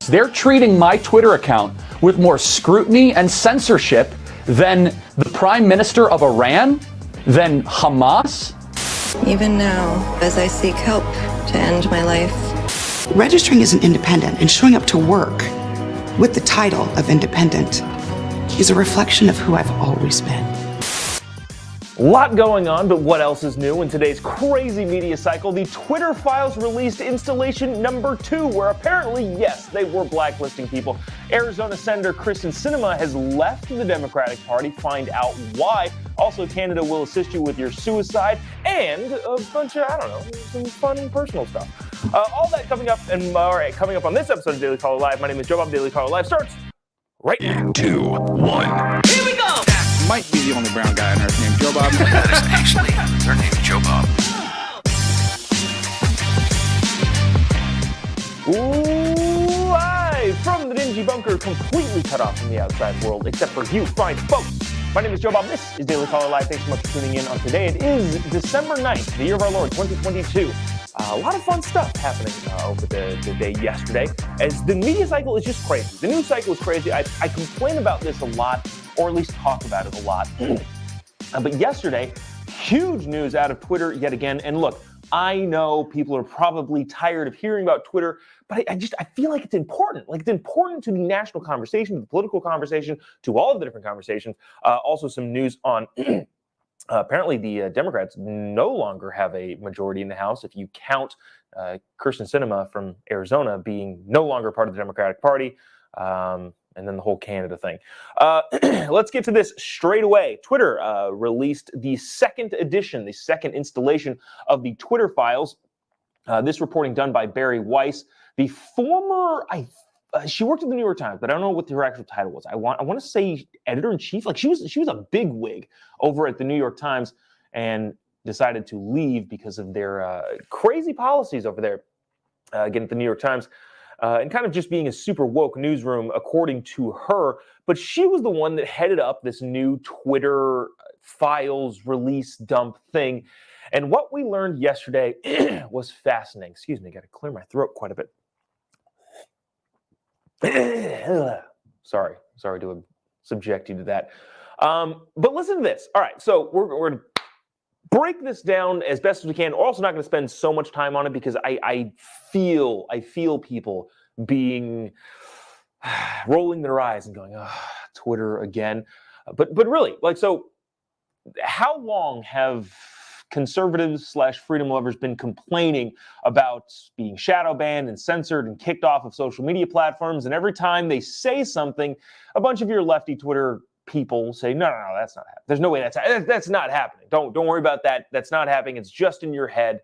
They're treating my Twitter account with more scrutiny and censorship than the Prime Minister of Iran, than Hamas. Even now, as I seek help to end my life. Registering as an independent and showing up to work with the title of independent is a reflection of who I've always been. A lot going on, but what else is new? In today's crazy media cycle, the Twitter files released installation number 2, where apparently, yes, they were blacklisting people. Arizona Senator Sinema has left the Democratic Party. Find out why. Also, Canada will assist you with your suicide and a bunch of, some fun personal stuff. All that coming up, and coming up on this episode of Daily Caller Live. My name is Jobob. Daily Caller Live starts right now. 2, 1. Here we go! Might be the only brown guy on earth named Jobob. That is actually their name, Jobob. Live from the dingy bunker, completely cut off from the outside world, except for you fine folks. My name is Jobob. This is Daily Caller Live. Thanks so much for tuning in on today. It is December 9th, the year of our Lord, 2022. A lot of fun stuff happening over the day yesterday, as the media cycle is just crazy. The news cycle is crazy. I complain about this a lot, or at least talk about it a lot. But yesterday, huge news out of Twitter yet again. And look, I know people are probably tired of hearing about Twitter, but I feel like it's important. Like, it's important to the national conversation, to the political conversation, to all of the different conversations. Also some news on apparently the Democrats no longer have a majority in the House. If you count Sinema from Arizona being no longer part of the Democratic Party, and then the whole Canada thing. Let's get to this straight away. Twitter released the second edition, the second installation of the Twitter files. This reporting done by Barry Weiss, the former, she worked at the New York Times, but I don't know what her actual title was. I want to say editor-in-chief. Like, she was a big wig over at the New York Times and decided to leave because of their crazy policies over there, again, at the New York Times. And kind of just being a super woke newsroom, according to her. But she was the one that headed up this new Twitter files release dump thing. And what we learned yesterday was fascinating. Excuse me, I got to clear my throat quite a bit. Sorry to subject you to that. But listen to this. All right, so we're going to break this down as best as we can. We're also not going to spend so much time on it because I feel people being rolling their eyes and going, Twitter again. But really, like, so how long have conservatives / freedom lovers been complaining about being shadow banned and censored and kicked off of social media platforms? And every time they say something, a bunch of your lefty Twitter people say, no, that's not happening. There's no way that's not happening. Don't worry about that. That's not happening. It's just in your head.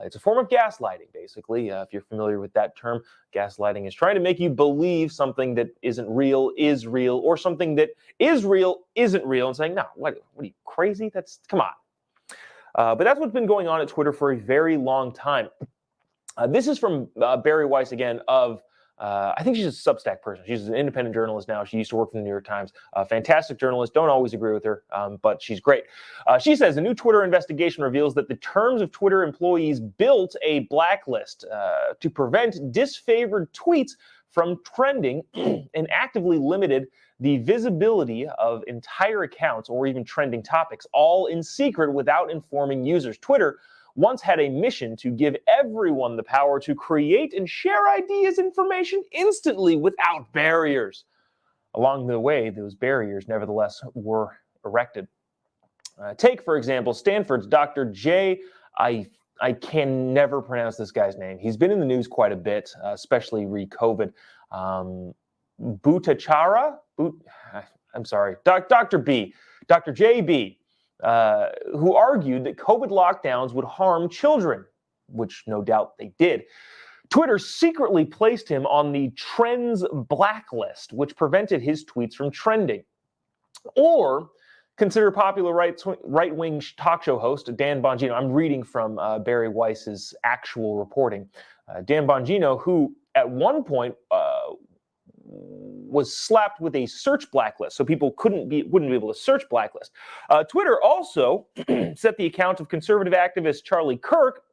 It's a form of gaslighting, basically. If you're familiar with that term, gaslighting is trying to make you believe something that isn't real is real, or something that is real isn't real, and saying, no, what are you, crazy? Come on. But that's what's been going on at Twitter for a very long time. This is from Barry Weiss again of, I think she's a Substack person. She's an independent journalist now. She used to work for the New York Times. Fantastic journalist. Don't always agree with her, but she's great. She says, a new Twitter investigation reveals that the terms of Twitter employees built a blacklist to prevent disfavored tweets from trending and actively limited the visibility of entire accounts or even trending topics, all in secret without informing users. Twitter once had a mission to give everyone the power to create and share ideas, information instantly without barriers. Along the way, those barriers nevertheless were erected. Take, for example, Stanford's Dr. J. I can never pronounce this guy's name. He's been in the news quite a bit, especially re-COVID. Bhattacharya? I'm sorry, Dr. B. Dr. J.B., who argued that COVID lockdowns would harm children, which no doubt they did. Twitter secretly placed him on the Trends blacklist, which prevented his tweets from trending. Or consider popular right-wing talk show host Dan Bongino. I'm reading from Barry Weiss's actual reporting. Dan Bongino, who at one point was slapped with a search blacklist, so people wouldn't be able to search blacklist. Twitter also set the account of conservative activist Charlie Kirk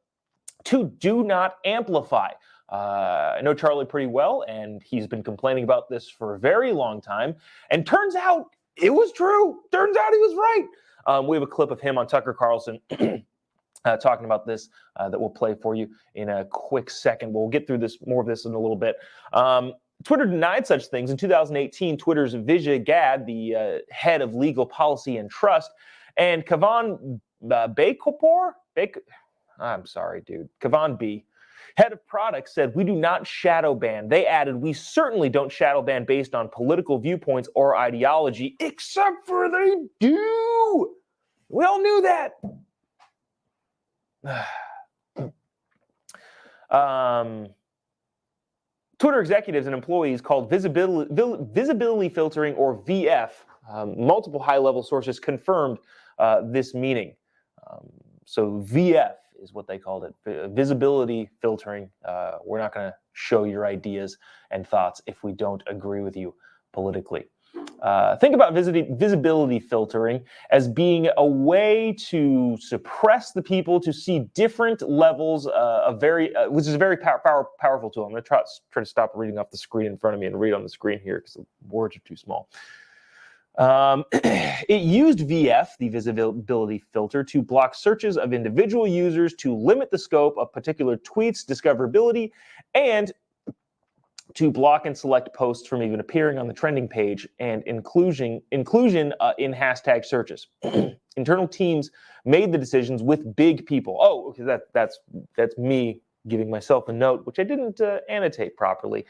to do not amplify. I know Charlie pretty well, and he's been complaining about this for a very long time. And turns out it was true. Turns out he was right. We have a clip of him on Tucker Carlson talking about this that we'll play for you in a quick second. We'll get through more of this in a little bit. Twitter denied such things. In 2018, Twitter's Vijay Gad, the head of legal policy and trust, and Kavan Kavan B, head of product, said, "We do not shadow ban." They added, "We certainly don't shadow ban based on political viewpoints or ideology, except for they do." We all knew that. Twitter executives and employees called visibility filtering, or VF. Multiple high-level sources confirmed this meaning. So VF is what they called it, visibility filtering. We're not going to show your ideas and thoughts if we don't agree with you politically. Think about visibility filtering as being a way to suppress the people to see different levels of which is a very powerful tool. I'm going to try to stop reading off the screen in front of me and read on the screen here because the words are too small. It used VF, the visibility filter, to block searches of individual users, to limit the scope of particular tweets' discoverability, and to block and select posts from even appearing on the trending page, and inclusion in hashtag searches. Internal teams made the decisions with big people. Oh, okay, that's me giving myself a note, which I didn't annotate properly.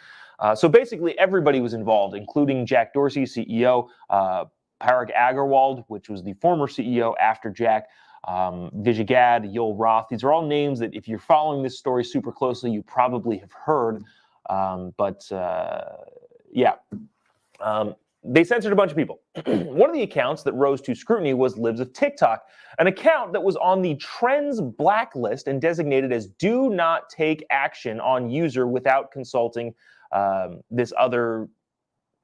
So basically, everybody was involved, including Jack Dorsey, CEO, Parag Agarwal, which was the former CEO after Jack, Vijay Gad, Yoel Roth. These are all names that, if you're following this story super closely, you probably have heard. They censored a bunch of people. One of the accounts that rose to scrutiny was Libs of TikTok, an account that was on the Trends blacklist and designated as do not take action on user without consulting this other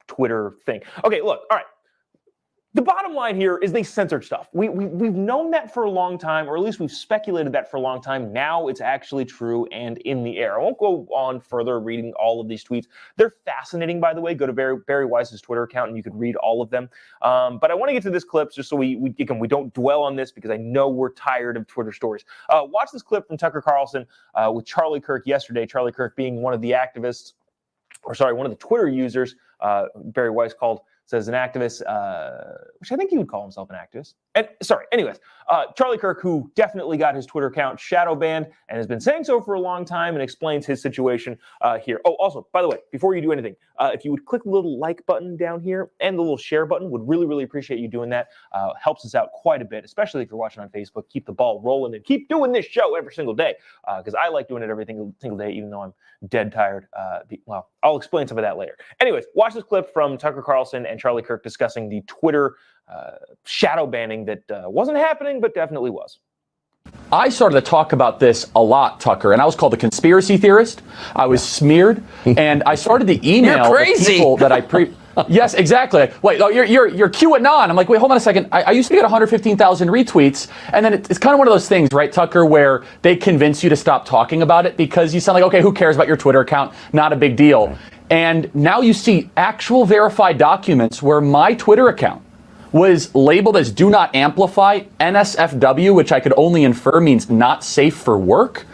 Twitter thing. Okay, look, all right. The bottom line here is they censored stuff. We've known that for a long time, or at least we've speculated that for a long time. Now it's actually true and in the air. I won't go on further reading all of these tweets. They're fascinating, by the way. Go to Barry Weiss's Twitter account and you can read all of them. But I want to get to this clip just so we don't dwell on this because I know we're tired of Twitter stories. Watch this clip from Tucker Carlson with Charlie Kirk yesterday. Charlie Kirk being one of the activists, one of the Twitter users, Barry Weiss says an activist, which I think he would call himself an activist. Anyways, Charlie Kirk, who definitely got his Twitter account shadow banned and has been saying so for a long time, and explains his situation here. Oh, also, by the way, before you do anything, if you would click the little like button down here and the little share button, would really, really appreciate you doing that. Helps us out quite a bit, especially if you're watching on Facebook. Keep the ball rolling and keep doing this show every single day, because I like doing it every single day, even though I'm dead tired. I'll explain some of that later. Anyways, watch this clip from Tucker Carlson and Charlie Kirk discussing the Twitter shadow banning that wasn't happening, but definitely was. I started to talk about this a lot, Tucker, and I was called a conspiracy theorist. I was smeared, and I started to email the people that I Yes, exactly. Wait, you're QAnon. I'm like, wait, hold on a second. I used to get 115,000 retweets, and then it's kind of one of those things, right, Tucker, where they convince you to stop talking about it because you sound like, okay, who cares about your Twitter account? Not a big deal. And now you see actual verified documents where my Twitter account was labeled as do not amplify, NSFW, which I could only infer means not safe for work.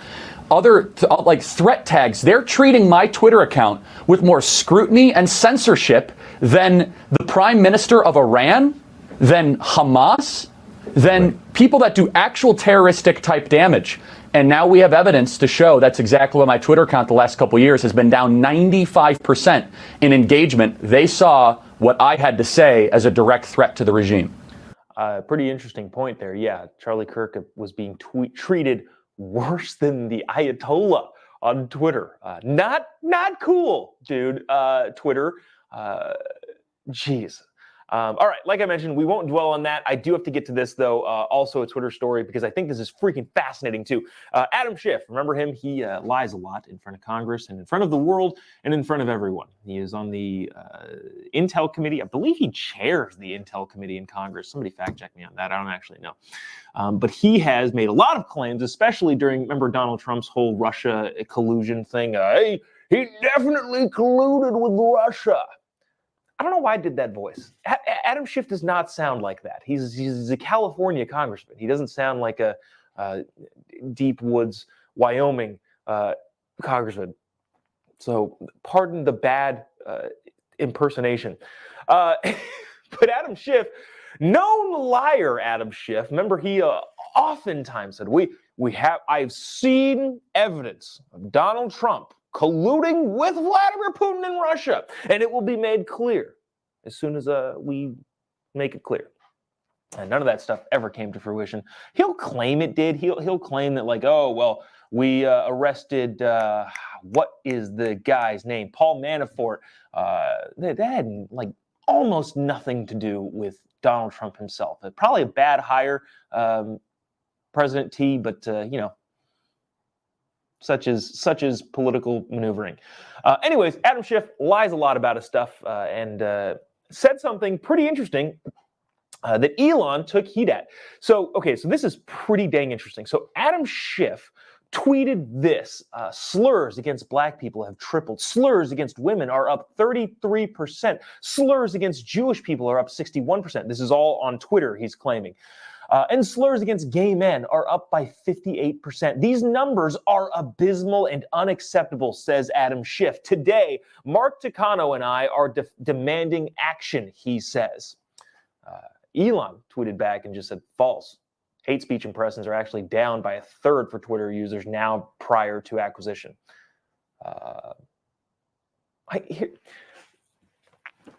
Other like threat tags, they're treating my Twitter account with more scrutiny and censorship than the Prime Minister of Iran, than Hamas, than people that do actual terroristic type damage. And now we have evidence to show that's exactly what my Twitter account the last couple of years has been down 95% in engagement. They saw what I had to say as a direct threat to the regime. Pretty interesting point there. Yeah, Charlie Kirk was being treated worse than the Ayatollah on Twitter. Not cool, dude. Twitter. Jeez. All right, like I mentioned, we won't dwell on that. I do have to get to this, though, also a Twitter story, because I think this is freaking fascinating, too. Adam Schiff, remember him? He lies a lot in front of Congress and in front of the world and in front of everyone. He is on the Intel Committee. I believe he chairs the Intel Committee in Congress. Somebody fact check me on that. I don't actually know. But he has made a lot of claims, especially during, remember, Donald Trump's whole Russia collusion thing? Hey, he definitely colluded with Russia. I don't know why I did that voice. Adam Schiff does not sound like that. He's a California congressman. He doesn't sound like a deep woods, Wyoming congressman. So pardon the bad impersonation. But Adam Schiff, known liar Adam Schiff, remember he oftentimes said, I've seen evidence of Donald Trump colluding with Vladimir Putin in Russia, and it will be made clear as soon as we make it clear. And none of that stuff ever came to fruition. He'll claim it did. He'll claim that, like, oh, well, we arrested, what is the guy's name? Paul Manafort. That had, like, almost nothing to do with Donald Trump himself. Probably a bad hire, President T, but, you know, such as political maneuvering. Anyways, Adam Schiff lies a lot about his stuff and said something pretty interesting that Elon took heat at. So this is pretty dang interesting. So Adam Schiff tweeted this: slurs against black people have tripled. Slurs against women are up 33%. Slurs against Jewish people are up 61%. This is all on Twitter, he's claiming. And slurs against gay men are up by 58%. These numbers are abysmal and unacceptable, says Adam Schiff. Today, Mark Takano and I are demanding action, he says. Elon tweeted back and just said, false. Hate speech impressions are actually down by 1/3 for Twitter users now prior to acquisition.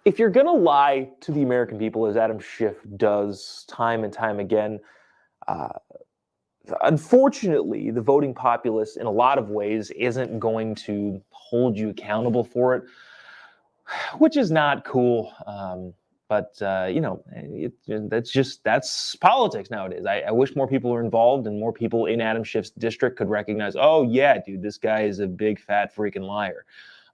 If you're going to lie to the American people, as Adam Schiff does time and time again, unfortunately, the voting populace in a lot of ways isn't going to hold you accountable for it, which is not cool. But you know, that's politics nowadays. I wish more people were involved and more people in Adam Schiff's district could recognize, oh yeah, dude, this guy is a big fat freaking liar.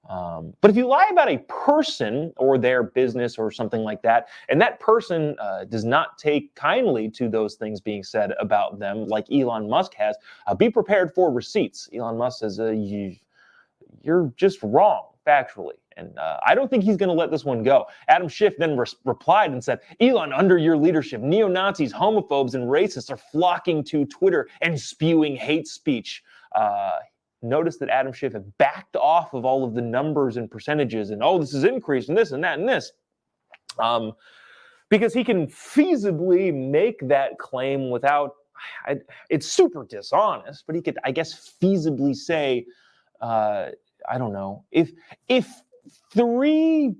But if you lie about a person or their business or something like that, and that person does not take kindly to those things being said about them, like Elon Musk has, be prepared for receipts. Elon Musk says, you're just wrong factually. And I don't think he's going to let this one go. Adam Schiff then replied and said, Elon, under your leadership, neo-Nazis, homophobes, and racists are flocking to Twitter and spewing hate speech. Notice that Adam Schiff had backed off of all of the numbers and percentages and, oh, this is increased and this and that and this. Because he can feasibly make that claim without, it's super dishonest, but he could, I guess, feasibly say, I don't know, if three,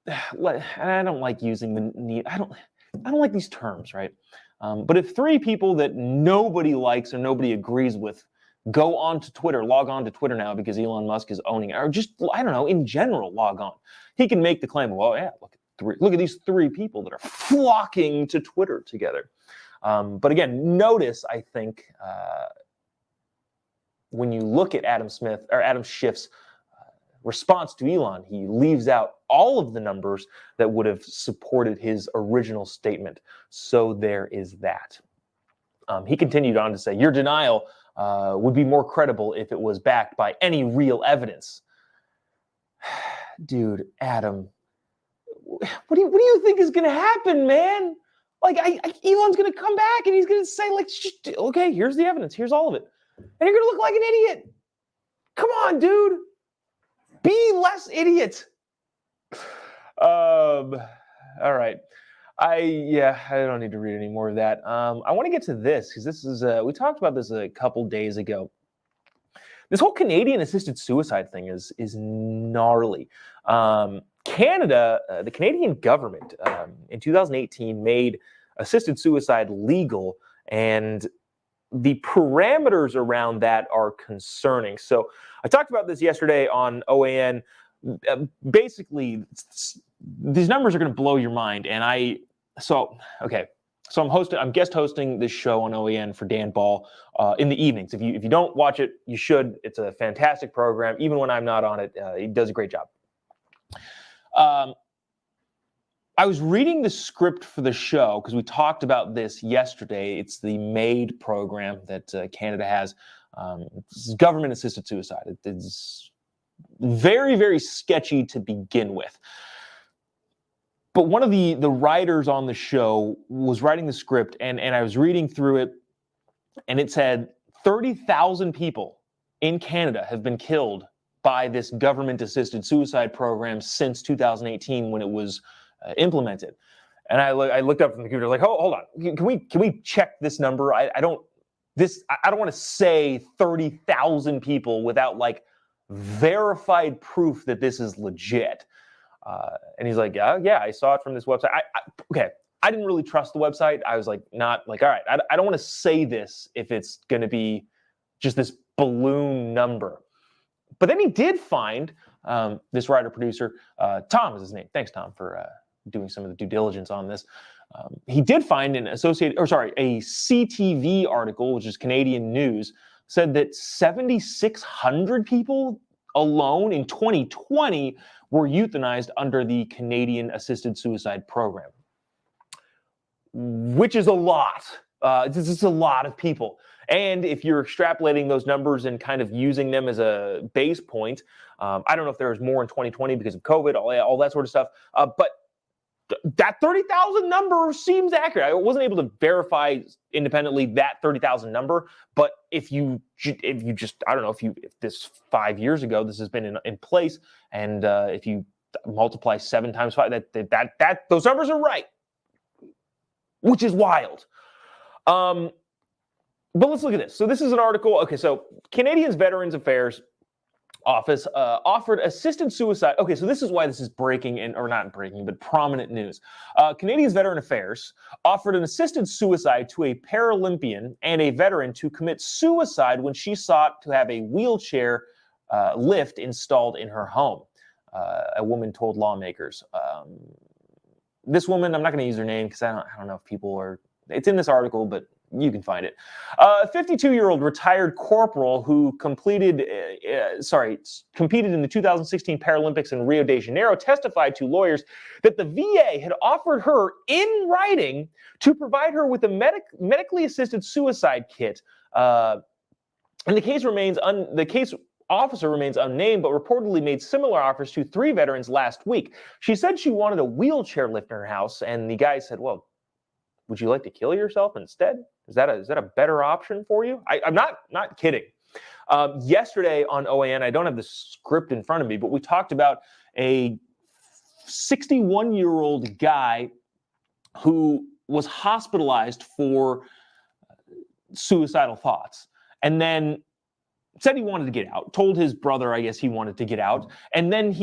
and I don't like using the, I don't like these terms, right? But if three people that nobody likes or nobody agrees with go on to Twitter, log on to Twitter now because Elon Musk is owning it, or just, I don't know, in general, log on. He can make the claim, well, yeah, look at these three people that are flocking to Twitter together. But again, notice, I think, when you look at Adam Schiff's response to Elon, he leaves out all of the numbers that would have supported his original statement. So there is that. He continued on to say, your denial would be more credible if it was backed by any real evidence. Dude, Adam, what do you think is going to happen, man? Like, Elon's going to come back and he's going to say, like, okay, here's the evidence. Here's all of it. And you're going to look like an idiot. Come on, dude. Be less idiot. All right. I don't need to read any more of that. I want to get to this because this is we talked about this a couple days ago. This whole Canadian assisted suicide thing is gnarly. Canada, the Canadian government, in 2018 made assisted suicide legal, and the parameters around that are concerning. So I talked about this yesterday on OAN. Basically, these numbers are going to blow your mind. And I'm guest hosting this show on OAN for Dan Ball in the evenings. If you don't watch it, you should. It's a fantastic program. Even when I'm not on it, he does a great job. I was reading the script for the show because we talked about this yesterday. It's the MAID program that Canada has. It's government-assisted suicide. It's very, very sketchy to begin with. But one of the writers on the show was writing the script, and I was reading through it, and it said 30,000 people in Canada have been killed by this government-assisted suicide program since 2018 when it was implemented. And I looked up from the computer like, hold on, can we check this number? I don't want to say 30,000 people without like verified proof that this is legit. And he's like, yeah, I saw it from this website. Okay, I didn't really trust the website. I was like, not like, all right, I don't want to say this if it's going to be just this balloon number. But then he did find this writer-producer, Tom is his name. Thanks, Tom, for doing some of the due diligence on this. He did find a CTV article, which is Canadian news, said that 7,600 people alone in 2020 were euthanized under the Canadian Assisted Suicide Program, which is a lot. This is a lot of people. And if you're extrapolating those numbers and kind of using them as a base point, I don't know if there was more in 2020 because of COVID, all that sort of stuff, but that 30,000 number seems accurate. I wasn't able to verify independently that 30,000 number, but if this 5 years ago, this has been in place, and if you multiply 7 times 5, that those numbers are right, which is wild. But let's look at this. So this is an article. Okay, so Canadians Veterans Affairs Office offered assisted suicide. Okay, so this is why this is breaking, or not breaking, but prominent news. Canadians Veteran Affairs offered an assisted suicide to a Paralympian and a veteran to commit suicide when she sought to have a wheelchair lift installed in her home. A woman told lawmakers. This woman, I'm not going to use her name because I don't know if people are. It's in this article, but you can find it. A 52-year-old retired corporal who competed in the 2016 Paralympics in Rio de Janeiro testified to lawyers that the VA had offered her in writing to provide her with a medically assisted suicide kit. And the case officer remains unnamed, but reportedly made similar offers to 3 veterans last week. She said she wanted a wheelchair lift in her house, and the guy said, well, would you like to kill yourself instead? Is that a better option for you? I'm not kidding. Yesterday on OAN, I don't have the script in front of me, but we talked about a 61-year-old guy who was hospitalized for suicidal thoughts, and then said he wanted to get out, told his brother, I guess, he wanted to get out, and then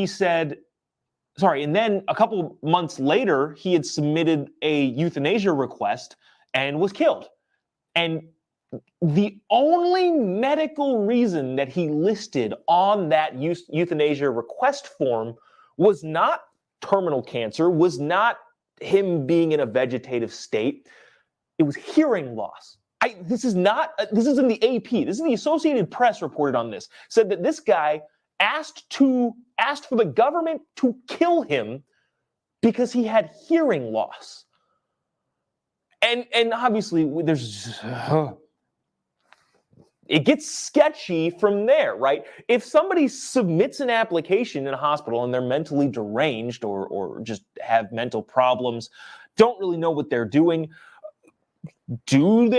and then a couple months later, he had submitted a euthanasia request and was killed. And the only medical reason that he listed on that euthanasia request form was not terminal cancer, was not him being in a vegetative state. It was hearing loss. This is in the AP. This is the Associated Press reported on this. Said that this guy asked for the government to kill him because he had hearing loss. And obviously it gets sketchy from there, right? If somebody submits an application in a hospital and they're mentally deranged or just have mental problems, don't really know what they're doing,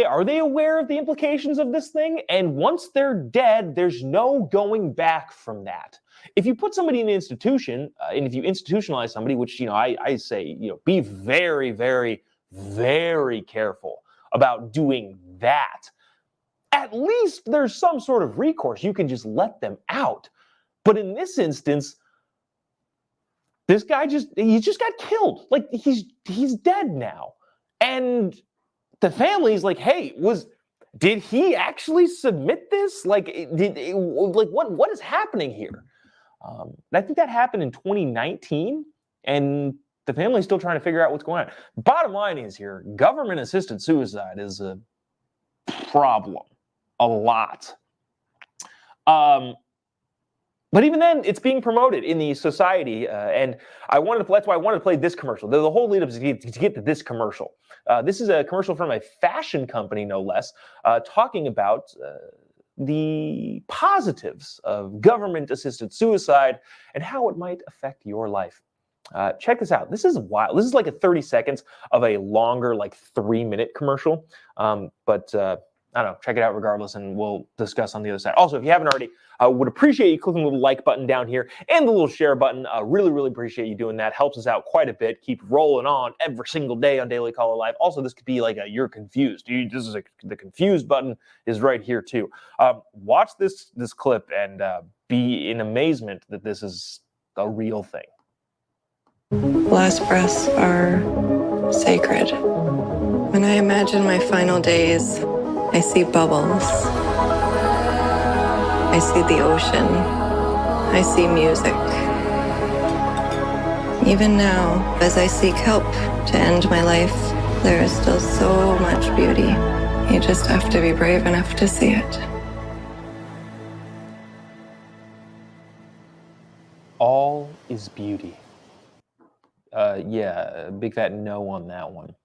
are they aware of the implications of this thing? And once they're dead, there's no going back from that. If you put somebody in an institution, and if you institutionalize somebody, which, I say, be very, very, very careful about doing that. At least there's some sort of recourse. You can just let them out. But in this instance, this guy just got killed. Like, he's dead now. And the family's like, hey, did he actually submit this? What is happening here? I think that happened in 2019, and the family's still trying to figure out what's going on. Bottom line is here, government-assisted suicide is a problem. A lot. But even then, it's being promoted in the society, and that's why I wanted to play this commercial. The whole lead up is to get to this commercial. This is a commercial from a fashion company, no less, talking about the positives of government-assisted suicide and how it might affect your life. Check this out. This is wild. This is like a 30 seconds of a longer, like 3-minute commercial. But I don't know. Check it out regardless, and we'll discuss on the other side. Also, if you haven't already, I would appreciate you clicking the little like button down here and the little share button. Really, really appreciate you doing that. Helps us out quite a bit. Keep rolling on every single day on Daily Caller Live. Also, this could be like a you're confused. The confused button is right here too. Watch this clip and be in amazement that this is a real thing. Last breaths are sacred. When I imagine my final days, I see bubbles. I see the ocean. I see music. Even now, as I seek help to end my life, there is still so much beauty. You just have to be brave enough to see it. All is beauty. Yeah, big fat no on that one.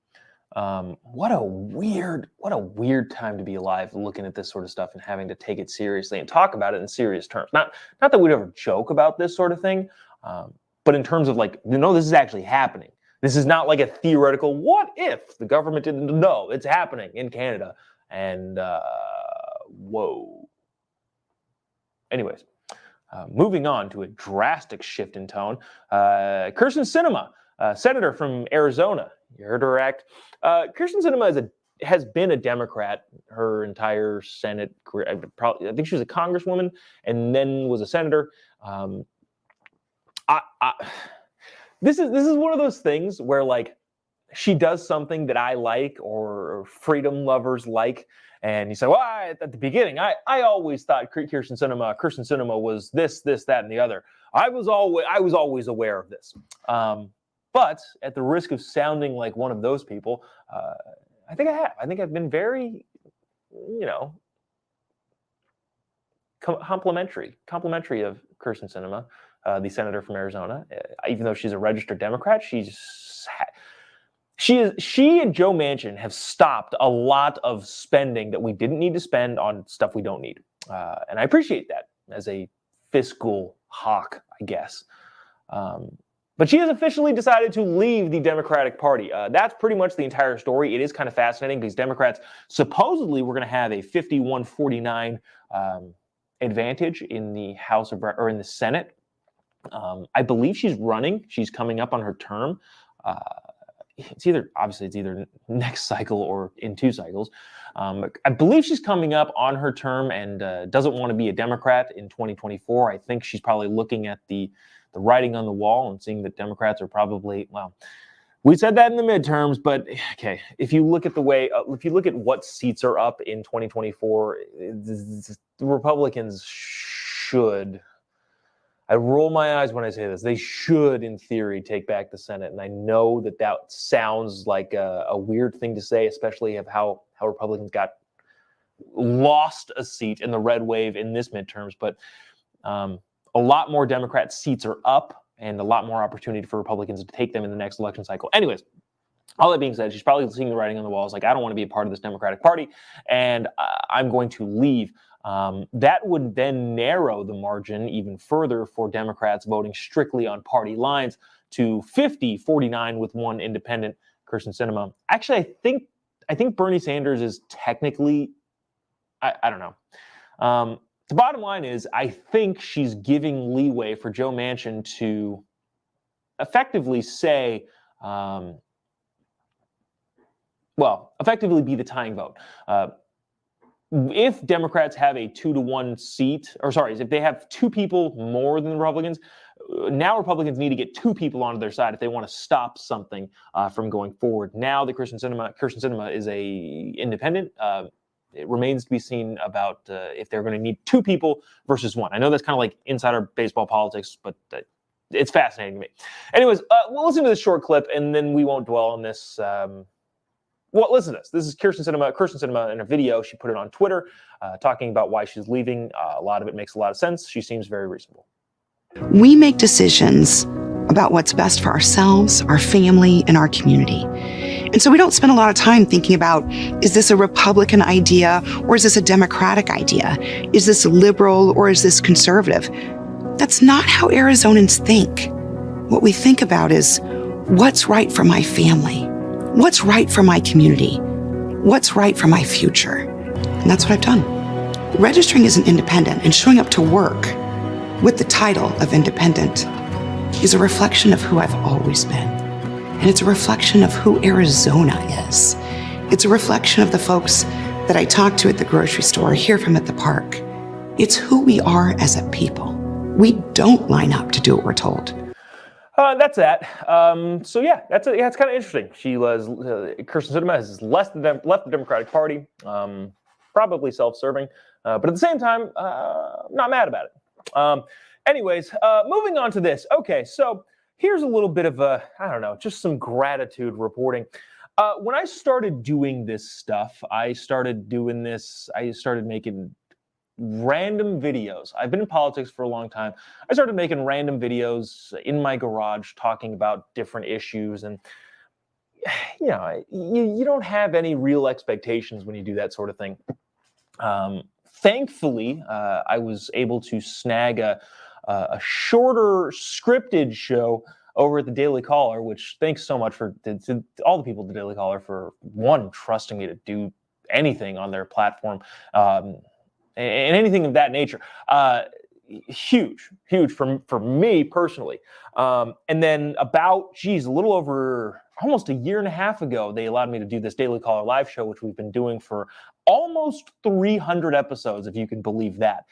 What a weird time to be alive, looking at this sort of stuff and having to take it seriously and talk about it in serious terms. Not that we'd ever joke about this sort of thing, but in terms of like, this is actually happening. This is not like a theoretical, what if the government didn't know? It's happening in Canada. And whoa. Anyways, moving on to a drastic shift in tone. Kyrsten Sinema, senator from Arizona. You heard her act. Kyrsten Sinema has been a Democrat her entire Senate career. I think she was a congresswoman and then was a senator. This is one of those things where like she does something that I like or freedom lovers like, and you say, well, at the beginning, I always thought Kyrsten Sinema was this, that, and the other. I was always aware of this. But at the risk of sounding like one of those people, I think I have. I think I've been very, complimentary of Kyrsten Sinema, the senator from Arizona. Even though she's a registered Democrat, she and Joe Manchin have stopped a lot of spending that we didn't need to spend on stuff we don't need. And I appreciate that as a fiscal hawk, I guess. But she has officially decided to leave the Democratic Party. That's pretty much the entire story. It is kind of fascinating because Democrats supposedly were going to have a 51-49 advantage in the House of or in the Senate. I believe she's running. She's coming up on her term. It's either next cycle or in 2 cycles. I believe she's coming up on her term and doesn't want to be a Democrat in 2024. I think she's probably looking at the writing on the wall and seeing that Democrats are probably, well, we said that in the midterms, but okay, if you look at what seats are up in 2024, the Republicans should, I roll my eyes when I say this, they should, in theory, take back the Senate. And I know that sounds like a weird thing to say, especially of how Republicans lost a seat in the red wave in this midterms, but a lot more Democrat seats are up and a lot more opportunity for Republicans to take them in the next election cycle. Anyways, all that being said, she's probably seeing the writing on the wall. It's like, I don't want to be a part of this Democratic Party, and I'm going to leave. That would then narrow the margin even further for Democrats voting strictly on party lines to 50-49 with one independent, Kyrsten Sinema. Actually, I think Bernie Sanders is technically, I don't know. The bottom line is, I think she's giving leeway for Joe Manchin to effectively say, effectively be the tying vote. If Democrats have a 2-to-1 seat, if they have 2 people more than the Republicans, now Republicans need to get 2 people onto their side if they want to stop something from going forward. Now that Kyrsten Sinema is a independent, it remains to be seen about if they're going to need 2 people versus 1. I know that's kind of like insider baseball politics, but it's fascinating to me. Anyways, we'll listen to this short clip, and then we won't dwell on this. Well, listen to this. This is Kirsten Sinema in a video. She put it on Twitter talking about why she's leaving. A lot of it makes a lot of sense. She seems very reasonable. We make decisions about what's best for ourselves, our family, and our community. And so we don't spend a lot of time thinking about, is this a Republican idea or is this a Democratic idea? Is this liberal or is this conservative? That's not how Arizonans think. What we think about is what's right for my family, what's right for my community, what's right for my future. And that's what I've done. Registering as an independent and showing up to work with the title of independent is a reflection of who I've always been. And it's a reflection of who Arizona is. It's a reflection of the folks that I talk to at the grocery store, hear from at the park. It's who we are as a people. We don't line up to do what we're told. That's that. So yeah, it's kind of interesting. She was Kirsten Sinema has left the Democratic Party, probably self-serving, but at the same time, not mad about it. Anyways, moving on to this. Okay, so here's a little bit of just some gratitude reporting. When I started doing this stuff, I started making random videos. I've been in politics for a long time. I started making random videos in my garage talking about different issues, and you don't have any real expectations when you do that sort of thing. Thankfully, I was able to snag a shorter scripted show over at the Daily Caller, which thanks so much to all the people at the Daily Caller for trusting me to do anything on their platform. And anything of that nature, huge for me personally. And then about, a little over almost a year and a half ago, they allowed me to do this Daily Caller live show, which we've been doing for almost 300 episodes, if you can believe that.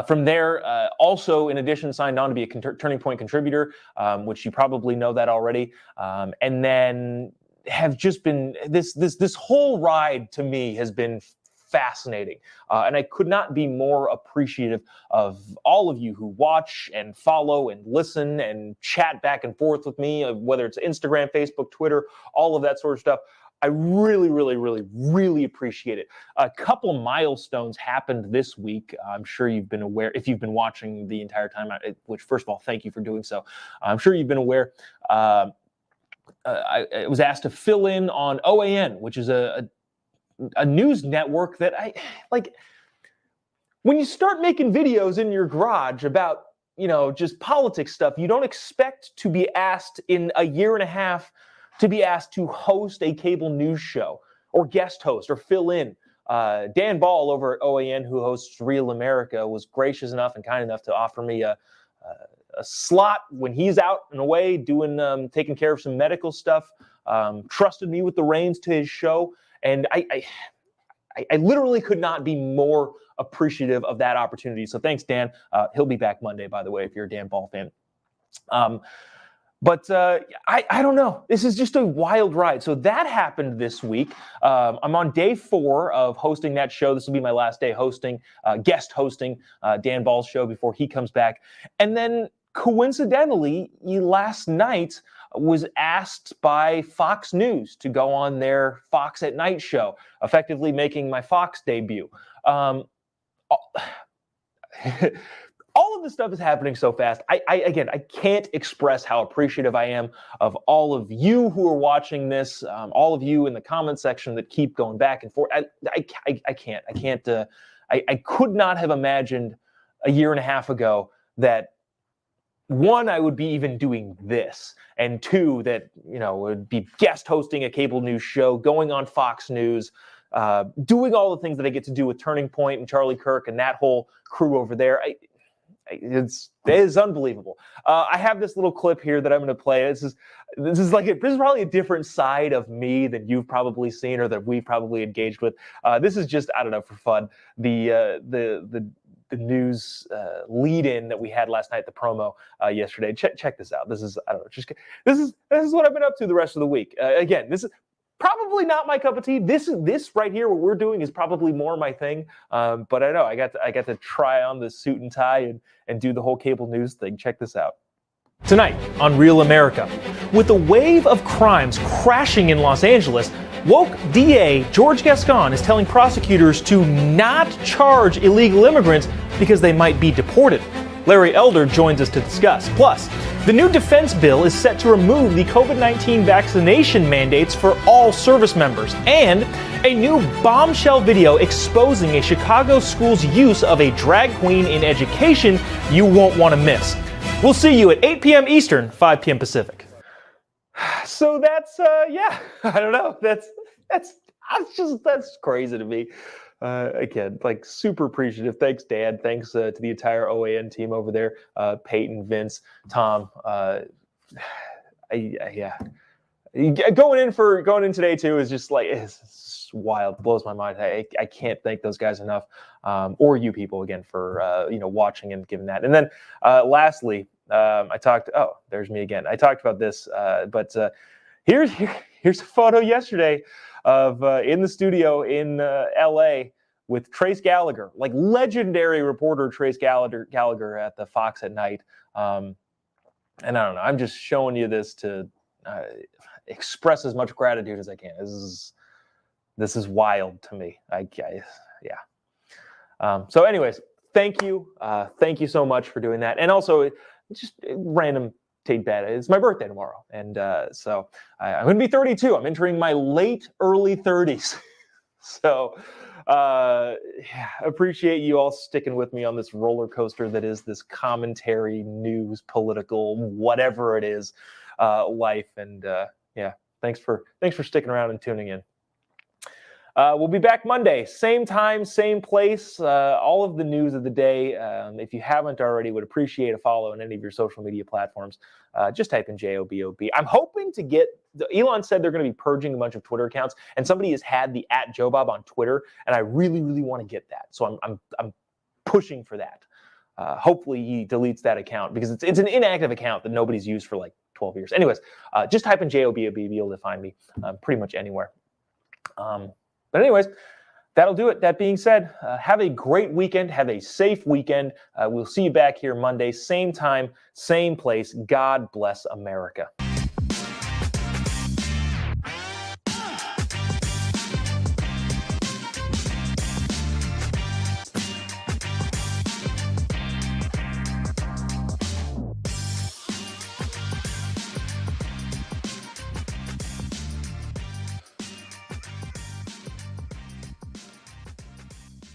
From there, also, in addition, signed on to be a Turning Point contributor, which you probably know that already. And then have just been, this whole ride to me has been fascinating. And I could not be more appreciative of all of you who watch and follow and listen and chat back and forth with me, whether it's Instagram, Facebook, Twitter, all of that sort of stuff. I really, really, really, really appreciate it. A couple milestones happened this week. I'm sure you've been aware, if you've been watching the entire time, which first of all, thank you for doing so. I'm sure you've been aware. I was asked to fill in on OAN, which is a news network that I like. When you start making videos in your garage about, just politics stuff, you don't expect to be asked in a year and a half to be asked to host a cable news show or guest host or fill in. Dan Ball over at OAN, who hosts Real America, was gracious enough and kind enough to offer me a slot when he's out and away doing, taking care of some medical stuff, trusted me with the reins to his show. And I literally could not be more appreciative of that opportunity. So thanks, Dan. He'll be back Monday, by the way, if you're a Dan Ball fan. But I don't know. This is just a wild ride. So that happened this week. I'm on day 4 of hosting that show. This will be my last day hosting, guest hosting Dan Ball's show before he comes back. And then coincidentally, last night was asked by Fox News to go on their Fox at Night show, effectively making my Fox debut. All of this stuff is happening so fast. I can't express how appreciative I am of all of you who are watching this, all of you in the comment section that keep going back and forth. I could not have imagined a year and a half ago that, one, I would be even doing this, and 2, that, would be guest hosting a cable news show, going on Fox News, doing all the things that I get to do with Turning Point and Charlie Kirk and that whole crew over there. It is unbelievable. I have this little clip here that I'm going to play. This is probably a different side of me than you've probably seen or that we've probably engaged with. This is just, I don't know, for fun. The news lead-in that we had last night, the promo yesterday. Check this out. This is, I don't know, this is what I've been up to the rest of the week. Again, this is Probably not my cup of tea. This right here, what we're doing, is probably more my thing. But I know I got to try on the suit and tie and do the whole cable news thing. Check this out. Tonight on Real America, with a wave of crimes crashing in Los Angeles, woke DA George Gascon is telling prosecutors to not charge illegal immigrants because they might be deported. Larry Elder joins us to discuss. Plus, the new defense bill is set to remove the COVID-19 vaccination mandates for all service members, and a new bombshell video exposing a Chicago school's use of a drag queen in education you won't want to miss. We'll see you at 8 p.m. Eastern, 5 p.m. Pacific. So that's, I don't know. That's crazy to me. Again, like, super appreciative. Thanks, Dad. Thanks to the entire OAN team over there. Peyton, Vince, Tom. Going in today too is just like, it's wild. Blows my mind. I can't thank those guys enough, or you people again for watching and giving that. And then lastly, I talked. Oh, there's me again. I talked about this, but here's a photo yesterday of in the studio in LA with Trace Gallagher, like legendary reporter Trace Gallagher at the Fox at Night. And I don't know, I'm just showing you this to express as much gratitude as I can. This is wild to me. So anyways, thank you so much for doing that. And also, just random Tate bet. It's my birthday tomorrow, and so I'm going to be 32. I'm entering my early 30s. So appreciate you all sticking with me on this roller coaster that is this commentary, news, political, whatever it is, life. And thanks for sticking around and tuning in. We'll be back Monday, same time, same place. All of the news of the day. If you haven't already, would appreciate a follow on any of your social media platforms. Just type in JOBOB. I'm hoping to get. Elon said they're going to be purging a bunch of Twitter accounts, and somebody has had the @Jobob on Twitter, and I really, really want to get that. So I'm pushing for that. Hopefully he deletes that account, because it's an inactive account that nobody's used for like 12 years. Anyways, just type in JOBOB, you'll be able to find me pretty much anywhere. But anyways, that'll do it. That being said, have a great weekend. Have a safe weekend. We'll see you back here Monday, same time, same place. God bless America.